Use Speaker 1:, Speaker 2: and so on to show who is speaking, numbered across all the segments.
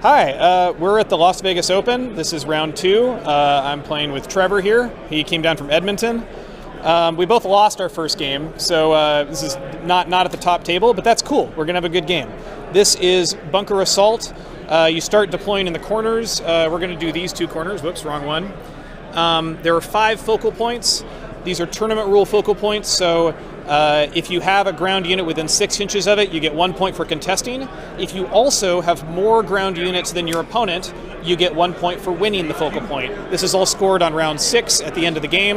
Speaker 1: Hi, we're at the Las Vegas Open. This is round 2. I'm playing with Trevor here. He came down from Edmonton. We both lost our first game, so this is not at the top table, but that's cool. We're going to have a good game. This is Bunker Assault. You start deploying in the corners. We're going to do these 2 corners. Whoops, wrong one. There are 5 focal points. These are tournament rule focal points, so if you have a ground unit within 6 inches of it, you get 1 point for contesting. If you also have more ground units than your opponent, you get 1 point for winning the focal point. This is all scored on round 6 at the end of the game.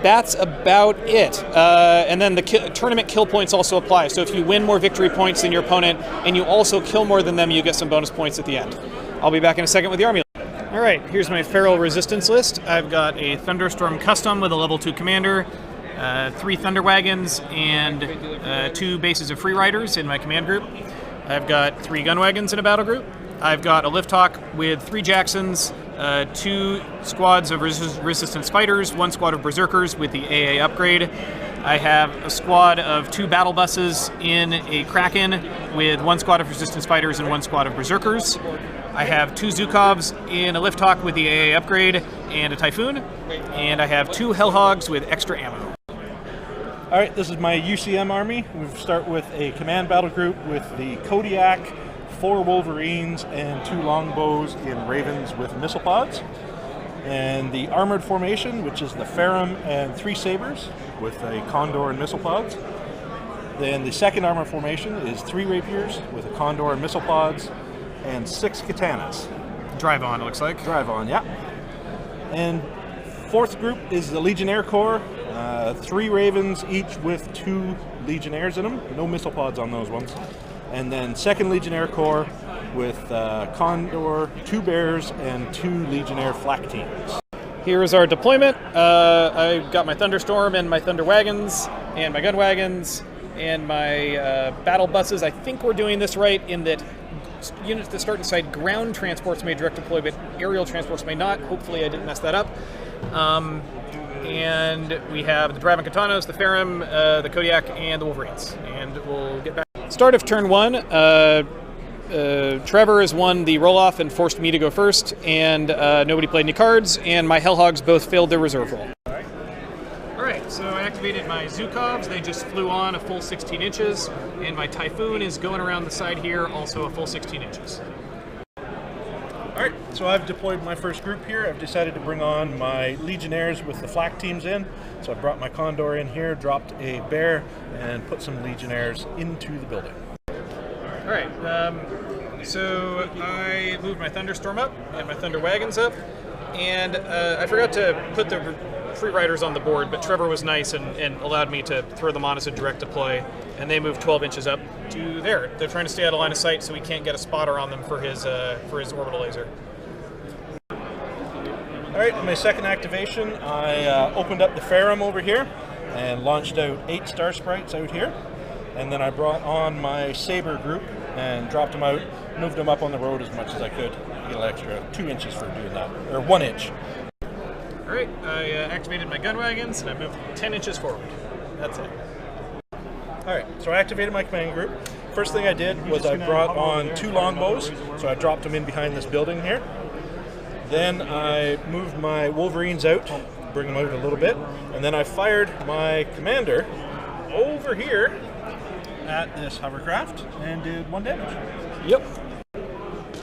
Speaker 1: That's about it. And then the tournament kill points also apply. So if you win more victory points than your opponent and you also kill more than them, you get some bonus points at the end. I'll be back in a second with the army. All right, here's my feral resistance list. I've got a Thunderstorm Custom with a level 2 commander, 3 Thunder Wagons, and 2 bases of Free Riders in my command group. I've got 3 Gun Wagons in a battle group. I've got a Lift Hawk with 3 Jacksons, 2 squads of Resistance Fighters, 1 squad of Berserkers with the AA upgrade. I have a squad of 2 battle buses in a Kraken with 1 squad of Resistance Fighters and 1 squad of Berserkers. I have 2 Zhukovs in a Lift Hawk with the AA upgrade and a Typhoon. And I have 2 Hellhogs with extra ammo.
Speaker 2: Alright, this is my UCM Army. We start with a command battle group with the Kodiak, 4 Wolverines, and 2 Longbows in Ravens with missile pods. And the armored formation, which is the Ferrum and 3 Sabres with a Condor and missile pods. Then the second armored formation is 3 Rapiers with a Condor and missile pods, and 6 Katanas.
Speaker 1: Drive on, it looks like.
Speaker 2: Drive on, yeah. And fourth group is the Legionnaire Corps. 3 Ravens, each with 2 Legionnaires in them. No missile pods on those ones. And then second Legionnaire Corps with Condor, 2 Bears, and 2 Legionnaire flak teams.
Speaker 1: Here is our deployment. I've got my Thunderstorm and my Thunder Wagons and my Gun Wagons and my battle buses. I think we're doing this right in that units that start inside ground transports may direct deploy, but aerial transports may not. Hopefully I didn't mess that up. And we have the Driving Katanas, the Ferrum, the Kodiak, and the Wolverines. And we'll get back. Start of turn 1. Trevor has won the roll-off and forced me to go first, and nobody played any cards, and my Hellhogs both failed their reserve roll. Alright, so I activated my Zhukovs. They just flew on a full 16 inches, and my Typhoon is going around the side here, also a full 16 inches.
Speaker 2: Alright, so I've deployed my first group here. I've decided to bring on my Legionnaires with the flak teams in. So I brought my Condor in here, dropped a Bear, and put some Legionnaires into the building.
Speaker 1: Alright, so I moved my Thunderstorm up and my Thunder Wagons up, and I forgot to put the Free Riders on the board, but Trevor was nice and allowed me to throw them on as a direct deploy, and they moved 12 inches up to there. They're trying to stay out of line of sight so we can't get a spotter on them for his orbital laser.
Speaker 2: Alright, in my second activation, I opened up the Ferrum over here and launched out 8 Star Sprites out here. And then I brought on my Sabre group and dropped them out, moved them up on the road as much as I could. Get an extra 2 inches for doing that, or 1 inch.
Speaker 1: Alright, I activated my Gun Wagons and I moved 10 inches forward. That's it.
Speaker 2: Alright, so I activated my command group. First thing I did was I brought on 2 Longbows, so I dropped them in behind this building here. Then I moved my Wolverines out, bring them out a little bit, and then I fired my commander over here at this hovercraft and did 1 damage.
Speaker 1: Yep.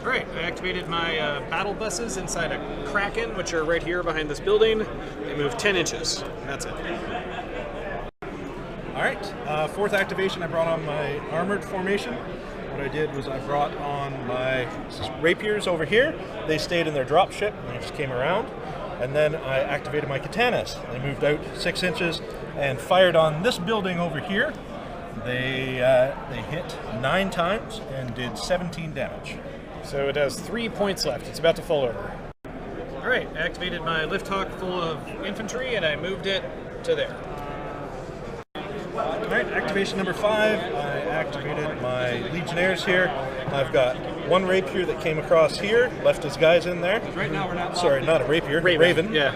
Speaker 1: Alright, I activated my battle buses inside a Kraken, which are right here behind this building. They move 10 inches. That's it.
Speaker 2: Alright, fourth activation, I brought on my armored formation. What I did was I brought on my Rapiers over here. They stayed in their drop ship and I just came around. And then I activated my Katanas. They moved out 6 inches and fired on this building over here. They hit 9 times and did 17 damage.
Speaker 1: So it has 3 points left. It's about to fall over. Alright, I activated my Lift Hawk full of infantry and I moved it to there.
Speaker 2: Alright, activation number 5. I activated my Legionnaires here. I've got 1 Rapier that came across here, left his guys in there.
Speaker 3: Right now we're not.
Speaker 2: Sorry, not a Rapier, Raven.
Speaker 1: Yeah.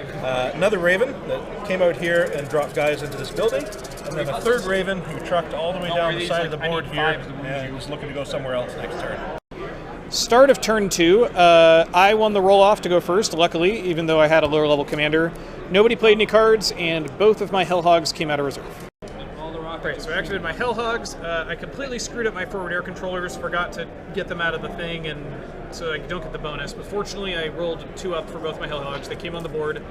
Speaker 2: Another Raven that came out here and dropped guys into this building. And then a 3rd Raven who trucked all the way down the side of the board here and was looking to go somewhere else next turn.
Speaker 1: Start of turn 2, I won the roll-off to go first, luckily, even though I had a lower-level commander. Nobody played any cards, and both of my Hellhogs came out of reserve. Right, so I activated my Hellhogs. I completely screwed up my forward air controllers, forgot to get them out of the thing, and so I don't get the bonus. But fortunately, I rolled 2 up for both my Hellhogs. They came on the board,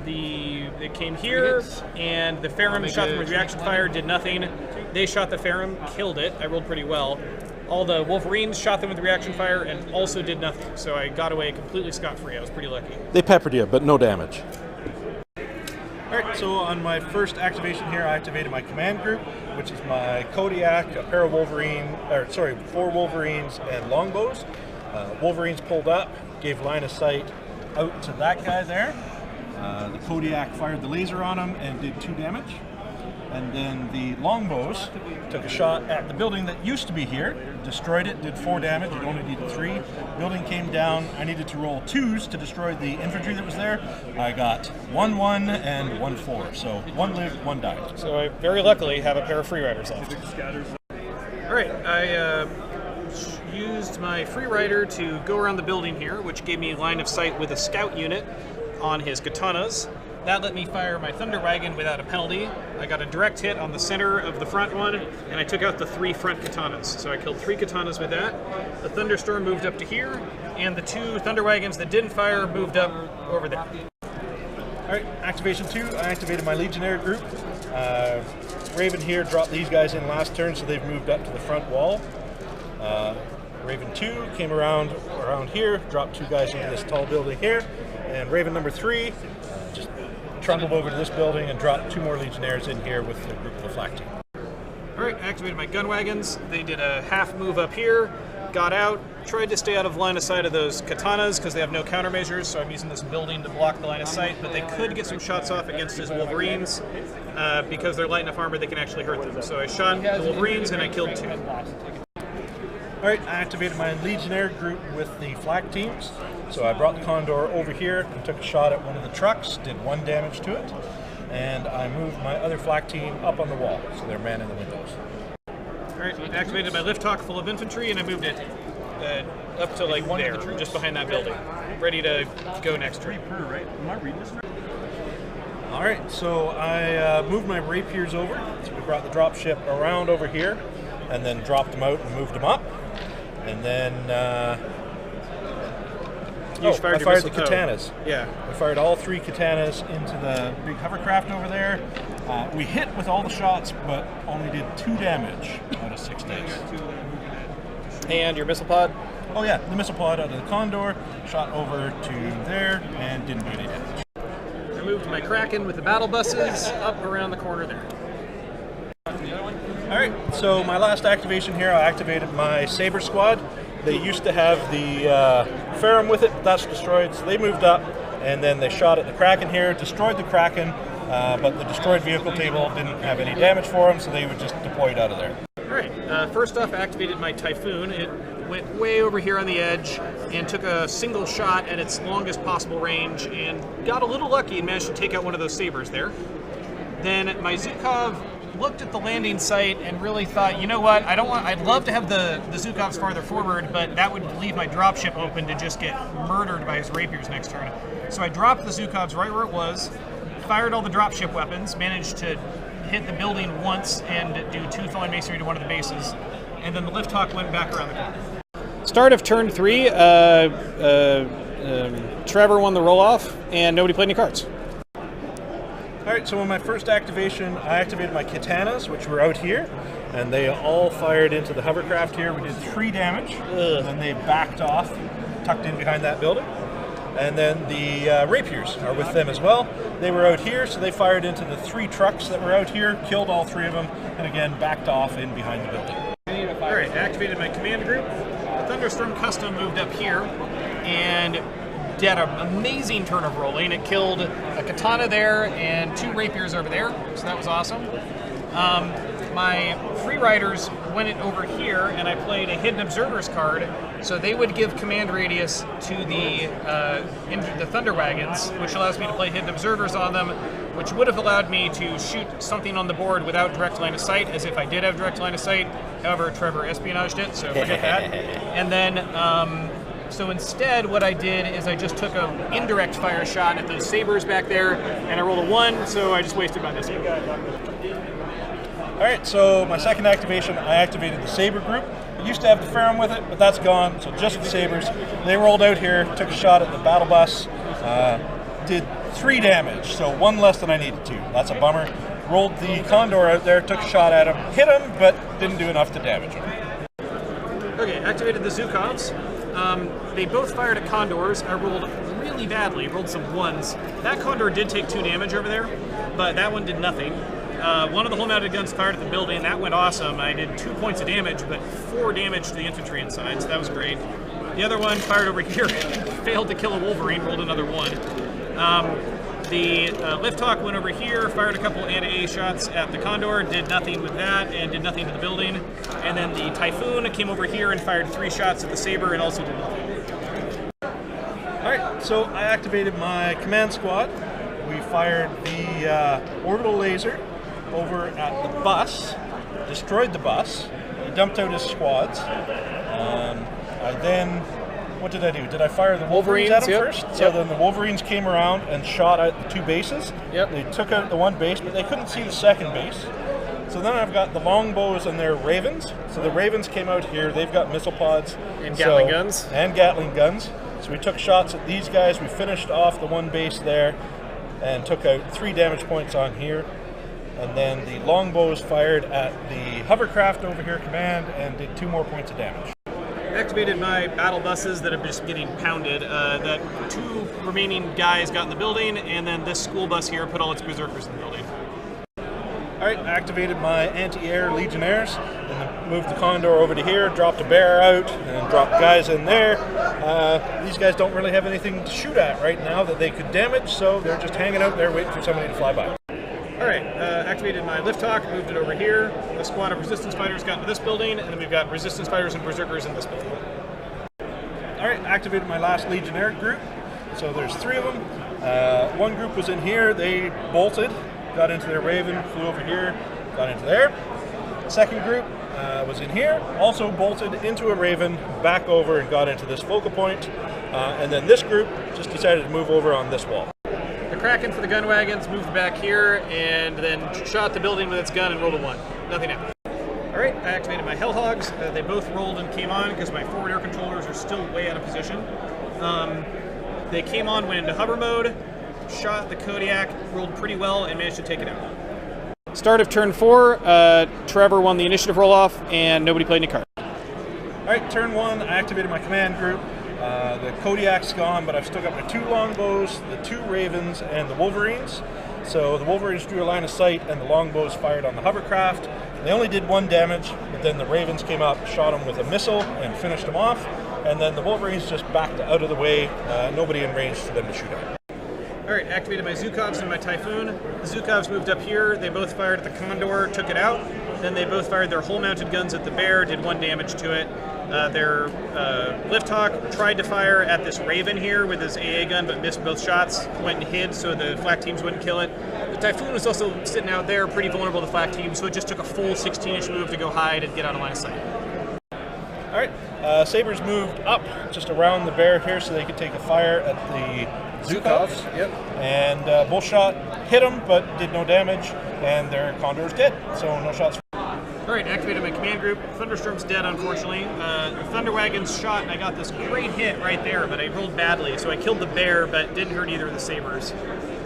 Speaker 1: they came here, and the Ferrum shot them with reaction fire, did nothing. They shot the Ferrum, killed it. I rolled pretty well. All the Wolverines shot them with reaction fire and also did nothing. So I got away completely scot-free. I was pretty lucky.
Speaker 2: They peppered you, but no damage. Alright, so on my first activation here, I activated my command group, which is my Kodiak, a pair of 4 Wolverines and longbows. Wolverines pulled up, gave line of sight out to that guy there. The Kodiak fired the laser on him and did 2 damage. And then the longbows took a shot at the building that used to be here, destroyed it, did 4 damage, it only needed 3. Building came down, I needed to roll 2s to destroy the infantry that was there. I got 1-1 and 1-4, so 1 lived, 1 died.
Speaker 1: So I very luckily have a pair of free riders left. Alright, I used my free rider to go around the building here, which gave me line of sight with a scout unit on his katanas. That let me fire my Thunder Wagon without a penalty. I got a direct hit on the center of the front one, and I took out the 3 front katanas. So I killed 3 katanas with that. The Thunderstorm moved up to here, and the 2 Thunder Wagons that didn't fire moved up over there.
Speaker 2: Alright, activation 2, I activated my Legionnaire group. Raven here dropped these guys in last turn, so they've moved up to the front wall. Raven 2 came around here, dropped 2 guys into this tall building here, and Raven number 3 just trundled over to this building and dropped 2 more Legionnaires in here with the group of the flak team.
Speaker 1: Alright, activated my gun wagons. They did a half move up here, got out, tried to stay out of line of sight of those katanas because they have no countermeasures, so I'm using this building to block the line of sight, but they could get some shots off against his Wolverines because they're light enough armor they can actually hurt them. So I shot the Wolverines and I killed 2.
Speaker 2: Alright, I activated my Legionnaire group with the flak teams. So I brought the Condor over here and took a shot at one of the trucks, did 1 damage to it, and I moved my other flak team up on the wall, so they're manning the windows. Alright,
Speaker 1: I activated my lift hawk full of infantry and I moved it up to like there, just behind that building, ready to go next turn.
Speaker 2: Alright, so I moved my rapiers over, so we brought the dropship around over here, and then dropped them out and moved them up. And then I fired the katanas.
Speaker 1: Yeah.
Speaker 2: I fired all 3 katanas into the big hovercraft over there. We hit with all the shots, but only did 2 damage out of 6 days.
Speaker 1: And your missile pod?
Speaker 2: Oh yeah, the missile pod out of the Condor, shot over to there, and didn't do any damage.
Speaker 1: I moved my Kraken with the battle buses up around the corner there.
Speaker 2: Alright, so my last activation here, I activated my Saber Squad. They used to have the Ferrum with it, that's destroyed, so they moved up, and then they shot at the Kraken here, destroyed the Kraken, but the destroyed vehicle table didn't have any damage for them, so they were just deployed out of there.
Speaker 1: Alright, first off I activated my Typhoon. It went way over here on the edge and took a single shot at its longest possible range and got a little lucky and managed to take out one of those Sabers there. Then my Zukov looked at the landing site and really thought, you know what, I'd love to have the Zukovs farther forward, but that would leave my dropship open to just get murdered by his rapiers next turn. So I dropped the Zukovs right where it was, fired all the dropship weapons, managed to hit the building once and do 2 falling masonry to one of the bases, and then the lift hawk went back around the corner. Start of turn 3, Trevor won the roll-off, and nobody played any cards.
Speaker 2: Alright, so on my first activation, I activated my katanas, which were out here, and they all fired into the hovercraft here. We did 3 damage, and then they backed off, tucked in behind that building. And then the rapiers are with them as well. They were out here, so they fired into the 3 trucks that were out here, killed all 3 of them, and again backed off in behind the building.
Speaker 1: Alright, I activated my command group. The Thunderstorm Custom moved up here, and did an amazing turn of rolling. It killed a katana there and 2 rapiers over there, so that was awesome. My free riders went over here and I played a Hidden Observers card, so they would give command radius to the Thunder Wagons, which allows me to play Hidden Observers on them, which would have allowed me to shoot something on the board without direct line of sight, as if I did have direct line of sight. However, Trevor espionaged it, so forget that. And then, so instead, what I did is I just took an indirect fire shot at those sabers back there, and I rolled a 1, so I just wasted my missile.
Speaker 2: Alright, so my second activation, I activated the Saber group. I used to have the Ferrum with it, but that's gone, so just the Sabers. They rolled out here, took a shot at the battle bus, did 3 damage, so 1 less than I needed to. That's a bummer. Rolled the Condor out there, took a shot at him, hit him, but didn't do enough to damage him.
Speaker 1: Okay, activated the Zhukovs. They both fired at Condors. I rolled really badly, rolled some 1s. That Condor did take 2 damage over there, but that one did nothing. One of the hull-mounted guns fired at the building. That went awesome. I did 2 points of damage, but 4 damage to the infantry inside, so that was great. The other one fired over here, failed to kill a Wolverine, rolled another 1. The Lift Hawk went over here, fired a couple anti-A shots at the Condor, did nothing with that, and did nothing to the building. And then the Typhoon came over here and fired 3 shots at the Saber and also did nothing.
Speaker 2: Alright, so I activated my command squad. We fired the orbital laser over at the bus, destroyed the bus, he dumped out his squads. I then, what did I do? Did I fire the Wolverines at him first? So then the Wolverines came around and shot at the 2 bases. They took out the 1 base, but they couldn't see the 2nd base. So then I've got the longbows and their Ravens. So the Ravens came out here, they've got missile pods.
Speaker 1: And Gatling guns.
Speaker 2: And Gatling guns. So we took shots at these guys, we finished off the 1 base there, and took out 3 damage points on here. And then the longbows fired at the hovercraft over here, command, and did 2 more points of damage.
Speaker 1: Activated my battle buses that are just getting pounded. The 2 remaining guys got in the building, and then this school bus here put all its berserkers in the building.
Speaker 2: Alright, activated my anti-air legionnaires, and then moved the Condor over to here, dropped a bear out, and dropped guys in there. These guys don't really have anything to shoot at right now that they could damage, so they're just hanging out there waiting for somebody to fly by.
Speaker 1: Alright, activated my Lift Hawk, moved it over here. The squad of Resistance Fighters got into this building, and then we've got Resistance Fighters and Berserkers in this building.
Speaker 2: Alright, activated my last Legionnaire group. So there's 3 of them. 1 group was in here, they bolted, got into their Raven, flew over here, got into there. 2nd group was in here, also bolted into a Raven, back over and got into this focal point. And then this group just decided to move over on this wall.
Speaker 1: Kraken for the gun wagons moved back here and then shot the building with its gun and rolled a 1. Nothing happened. Alright, I activated my Hellhogs. They both rolled and came on because my forward air controllers are still way out of position. They came on, went into hover mode, shot the Kodiak, rolled pretty well, and managed to take it out. Start of turn 4, Trevor won the initiative roll-off, and nobody played any cards.
Speaker 2: Alright, turn 1, I activated my command group. The Kodiak's gone, but I've still got my 2 longbows, the 2 Ravens, and the Wolverines. So the Wolverines drew a line of sight, and the longbows fired on the hovercraft. They only did 1 damage, but then the Ravens came up, shot them with a missile, and finished them off. And then the Wolverines just backed out of the way, nobody in range for them to shoot at.
Speaker 1: Alright, activated my Zhukovs and my Typhoon. The Zhukovs moved up here, they both fired at the Condor, took it out. Then they both fired their hull-mounted guns at the Bear, did 1 damage to it. Their Lift Hawk tried to fire at this Raven here with his AA gun, but missed both shots, went and hid so the flak teams wouldn't kill it. The Typhoon was also sitting out there, pretty vulnerable to flak teams, so it just took a full 16-inch move to go hide and get out of line of sight.
Speaker 2: Alright, Sabres moved up just around the Bear here so they could take a fire at the Zhukovs.
Speaker 1: Yep.
Speaker 2: And both shot hit them, but did no damage, and their Condor's dead, so no shots.
Speaker 1: Alright, activated my command group. Thunderstorm's dead, unfortunately. The Thunder Wagons shot, and I got this great hit right there, but I rolled badly, so I killed the Bear, but didn't hurt either of the Sabres.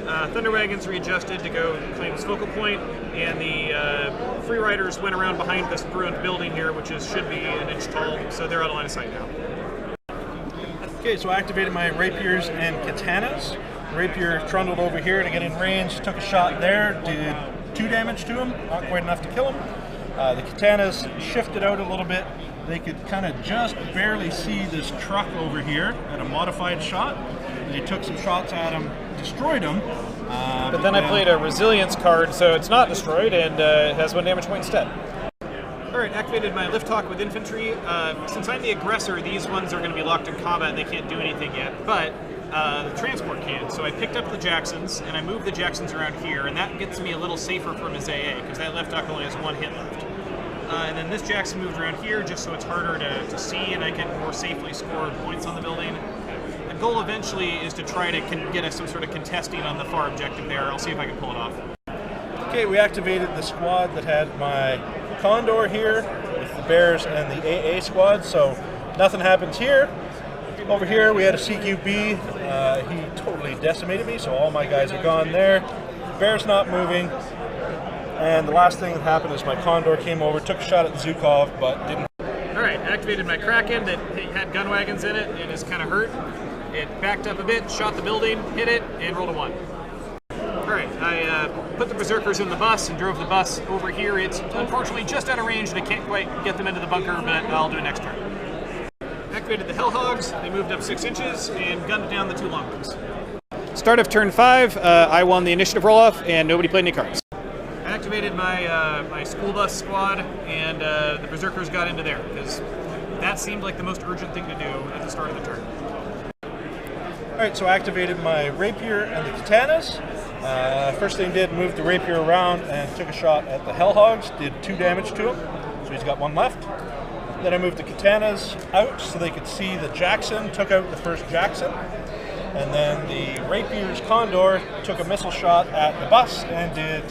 Speaker 1: Thunder Wagons readjusted to go claim this focal point, and the Free Riders went around behind this ruined building here, which should be an inch tall, so they're out of line of sight now.
Speaker 2: Okay, so I activated my Rapiers and Katanas. Rapier trundled over here to get in range, took a shot there, did 2 damage to him, not quite enough to kill him. The Katanas shifted out a little bit. They could kind of just barely see this truck over here at a modified shot. They took some shots at him, destroyed him.
Speaker 1: But then I played a resilience card, so it's not destroyed, and it has 1 damage point instead. Alright, activated my lift hawk with infantry. Since I'm the aggressor, these ones are going to be locked in combat and they can't do anything yet, but the transport can. So I picked up the Jacksons and I moved the Jacksons around here, and that gets me a little safer from his AA, because that lift hawk only has one hit left. And then this Jackson moved around here just so it's harder to see and I can more safely score points on the building. The goal eventually is to try to get some sort of contesting on the far objective there. I'll see if I can pull it off.
Speaker 2: Okay, we activated the squad that had my Condor here with the Bears and the AA squad, so nothing happens here. Over here we had a CQB. He totally decimated me, so all my guys are gone there. Bear's not moving. And the last thing that happened is my Condor came over, took a shot at the Zukov, but didn't.
Speaker 1: Alright, activated my Kraken that had gun wagons in it and is kind of hurt. It backed up a bit, shot the building, hit it, and rolled a 1. Alright, I put the Berserkers in the bus and drove the bus over here. It's unfortunately just out of range and I can't quite get them into the bunker, but I'll do it next turn. Activated the Hellhogs, they moved up 6 inches and gunned down the 2 longbows. Start of turn 5, I won the initiative roll-off and nobody played any cards. I activated my school bus squad and the Berserkers got into there, because that seemed like the most urgent thing to do at the start of the turn.
Speaker 2: Alright, so I activated my Rapier and the Katanas. First thing did, moved the Rapier around and took a shot at the Hellhogs, did 2 damage to him, so he's got 1 left. Then I moved the Katanas out so they could see the Jackson, took out the first Jackson. And then the Rapier's Condor took a missile shot at the bus and did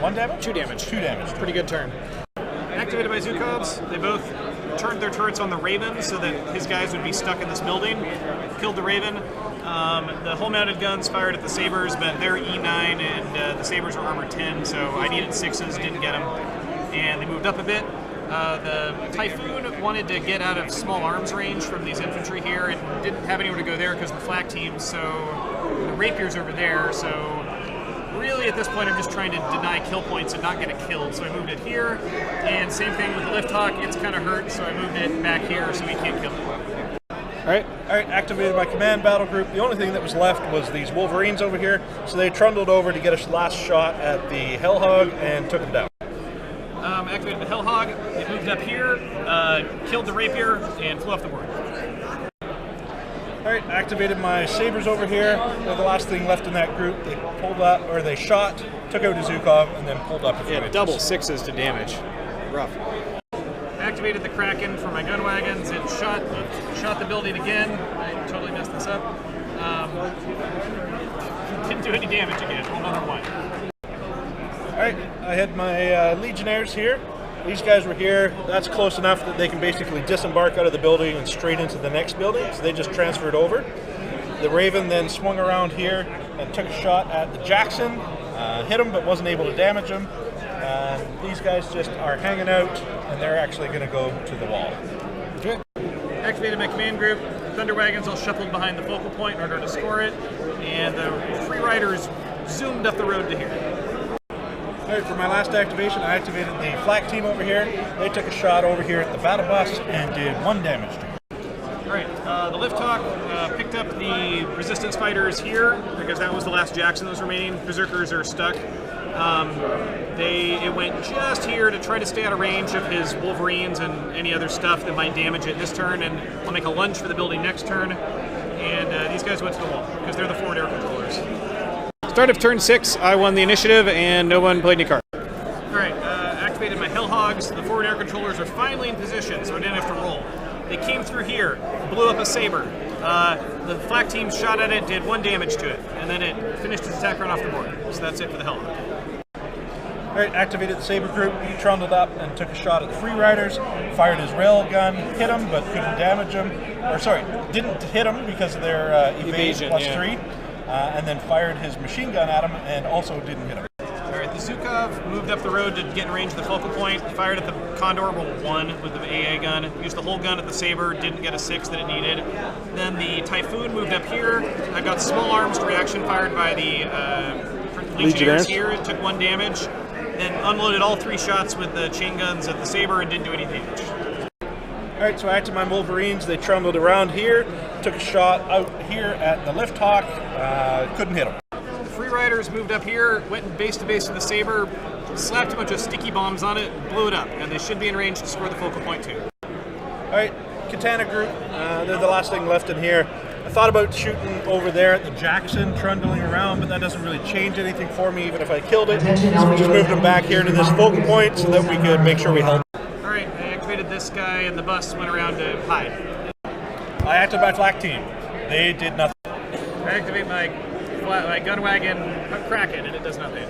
Speaker 2: 1 damage?
Speaker 1: 2 damage.
Speaker 2: 2 damage.
Speaker 1: Pretty good turn. Activated by Zukovs, they both turned their turrets on the Raven so that his guys would be stuck in this building. Killed the Raven. The hull-mounted guns fired at the Sabres, but they're E9 and the Sabres are armor 10, so I needed 6s, didn't get them. And they moved up a bit. The Typhoon wanted to get out of small arms range from these infantry here and didn't have anywhere to go there because of the flak teams, so the Rapier's over there, so really at this point I'm just trying to deny kill points and not get it killed, so I moved it here. And same thing with the Lift Hawk, it's kind of hurt, so I moved it back here so we can't kill it. Alright,
Speaker 2: activated my command battle group. The only thing that was left was these Wolverines over here, so they trundled over to get a last shot at the Hellhog and took him down.
Speaker 1: Activated the Hellhog, it moved up here, killed the Rapier, and flew off the board.
Speaker 2: Alright, activated my Sabres over here. They're the last thing left in that group. They pulled up, or they shot, took out a Zukov, and then pulled up a few inches.
Speaker 1: Double 6s to damage. Rough. Activated the Kraken for my gun wagons. It shot the building again. I totally messed this up. Didn't do any damage again. Another 1.
Speaker 2: Alright, I had my Legionnaires here. These guys were here. That's close enough that they can basically disembark out of the building and straight into the next building, so they just transferred over. The Raven then swung around here and took a shot at the Jackson, hit him but wasn't able to damage him. These guys just are hanging out and they're actually going to go to the wall.
Speaker 1: Okay. Activated my command group. Thunder Wagons all shuffled behind the focal point in order to score it, and the Free Riders zoomed up the road to here.
Speaker 2: Alright, for my last activation, I activated the flak team over here. They took a shot over here at the battle bus and did 1 damage to him.
Speaker 1: Alright, the Lift Hawk picked up the resistance fighters here, because that was the last Jackson that was remaining. Berserkers are stuck. It went just here to try to stay out of range of his Wolverines and any other stuff that might damage it this turn, and I'll make a lunge for the building next turn. And these guys went to the wall, because they're the forward air controllers. Start of turn 6, I won the initiative, and no one played any cards. Alright, activated my Hellhogs. The forward air controllers are finally in position, so I didn't have to roll. They came through here, blew up a Saber. The flak team shot at it, did 1 damage to it, and then it finished its attack run off the board. So that's it for the Hellhog.
Speaker 2: Alright, activated the Saber group. He trundled up and took a shot at the Free Riders, fired his rail gun, hit him but couldn't damage him. Or sorry, didn't hit him because of their evasion +3. And then fired his machine gun at him and also didn't hit him.
Speaker 1: Alright, the Zukov moved up the road to get in range of the focal point, fired at the Condor, rolled 1 with the AA gun, used the whole gun at the Saber, didn't get a 6 that it needed. Then the Typhoon moved up here. I got small arms reaction fired by the Legionnaires here. It took 1 damage. Then unloaded all 3 shots with the chain guns at the Saber and didn't do any damage.
Speaker 2: Alright, so I acted my Wolverines. They trundled around here, took a shot out here at the Lift Hawk, couldn't hit him.
Speaker 1: The Free Riders moved up here, went base to base with the Saber, slapped a bunch of sticky bombs on it, blew it up, and they should be in range to score the focal point too.
Speaker 2: All right, Katana group, they're the last thing left in here. I thought about shooting over there at the Jackson trundling around, but that doesn't really change anything for me, even if I killed it. So we just moved them back here to this focal point so that we could make sure we held.
Speaker 1: All right, I activated this guy, and the bus went around to hide.
Speaker 2: I acted my flak team. They did nothing.
Speaker 1: I activate my gun wagon, Kraken, and it does nothing.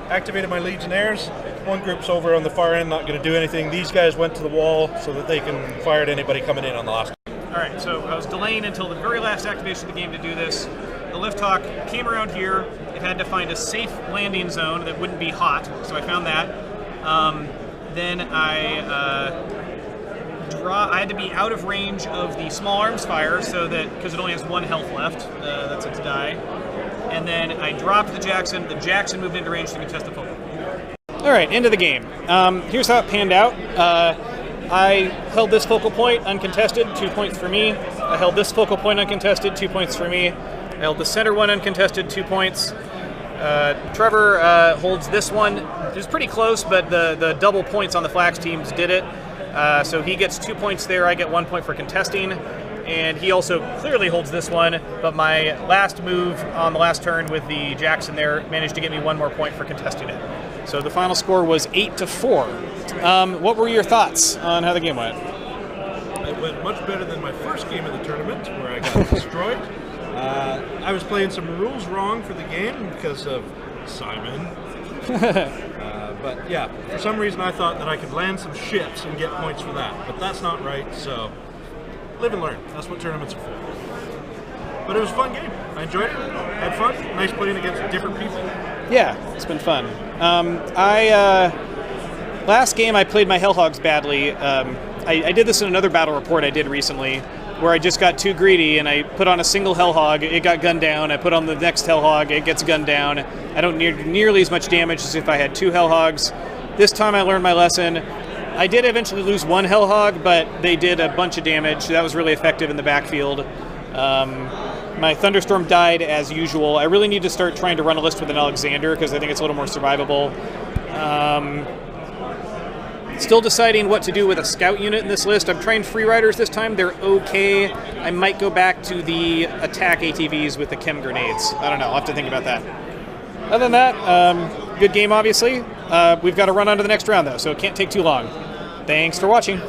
Speaker 2: Activated my Legionnaires. One group's over on the far end, not going to do anything. These guys went to the wall so that they can fire at anybody coming in on the last.
Speaker 1: Alright, so I was delaying until the very last activation of the game to do this. The lift hawk came around here. It had to find a safe landing zone that wouldn't be hot, so I found that. Then I had to be out of range of the small arms fire, so that because it only has 1 health left, that's its die. And then I dropped the Jackson. The Jackson moved into range to contest the focal. All right, into the game. Here's how it panned out. I held this focal point uncontested, 2 points for me. I held this focal point uncontested, 2 points for me. I held the center one uncontested, 2 points. Trevor holds this one. It was pretty close, but the double points on the flax teams did it. So he gets 2 points there. I get 1 point for contesting. And he also clearly holds this one, but my last move on the last turn with the Jackson there managed to get me 1 more point for contesting it. So the final score was 8-4. What were your thoughts on how the game went?
Speaker 2: It went much better than my first game of the tournament, where I got destroyed. I was playing some rules wrong for the game because of Simon. But yeah, for some reason I thought that I could land some ships and get points for that, but that's not right, so live and learn. That's what tournaments are for. But it was a fun game. I enjoyed it. Had fun. Nice playing against different people.
Speaker 1: Yeah, it's been fun. Last game I played my Hellhogs badly. I did this in another battle report I did recently, where I just got too greedy and I put on a single Hellhog, it got gunned down. I put on the next Hellhog, it gets gunned down. I don't nearly as much damage as if I had 2 Hellhogs. This time I learned my lesson. I did eventually lose 1 Hellhog, but they did a bunch of damage. That was really effective in the backfield. My Thunderstorm died as usual. I really need to start trying to run a list with an Alexander because I think it's a little more survivable. Still deciding what to do with a scout unit in this list. I'm trying free riders this time. They're okay. I might go back to the attack ATVs with the chem grenades. I don't know. I'll have to think about that. Other than that, good game, obviously. We've got to run on to the next round, though, so it can't take too long. Thanks for watching.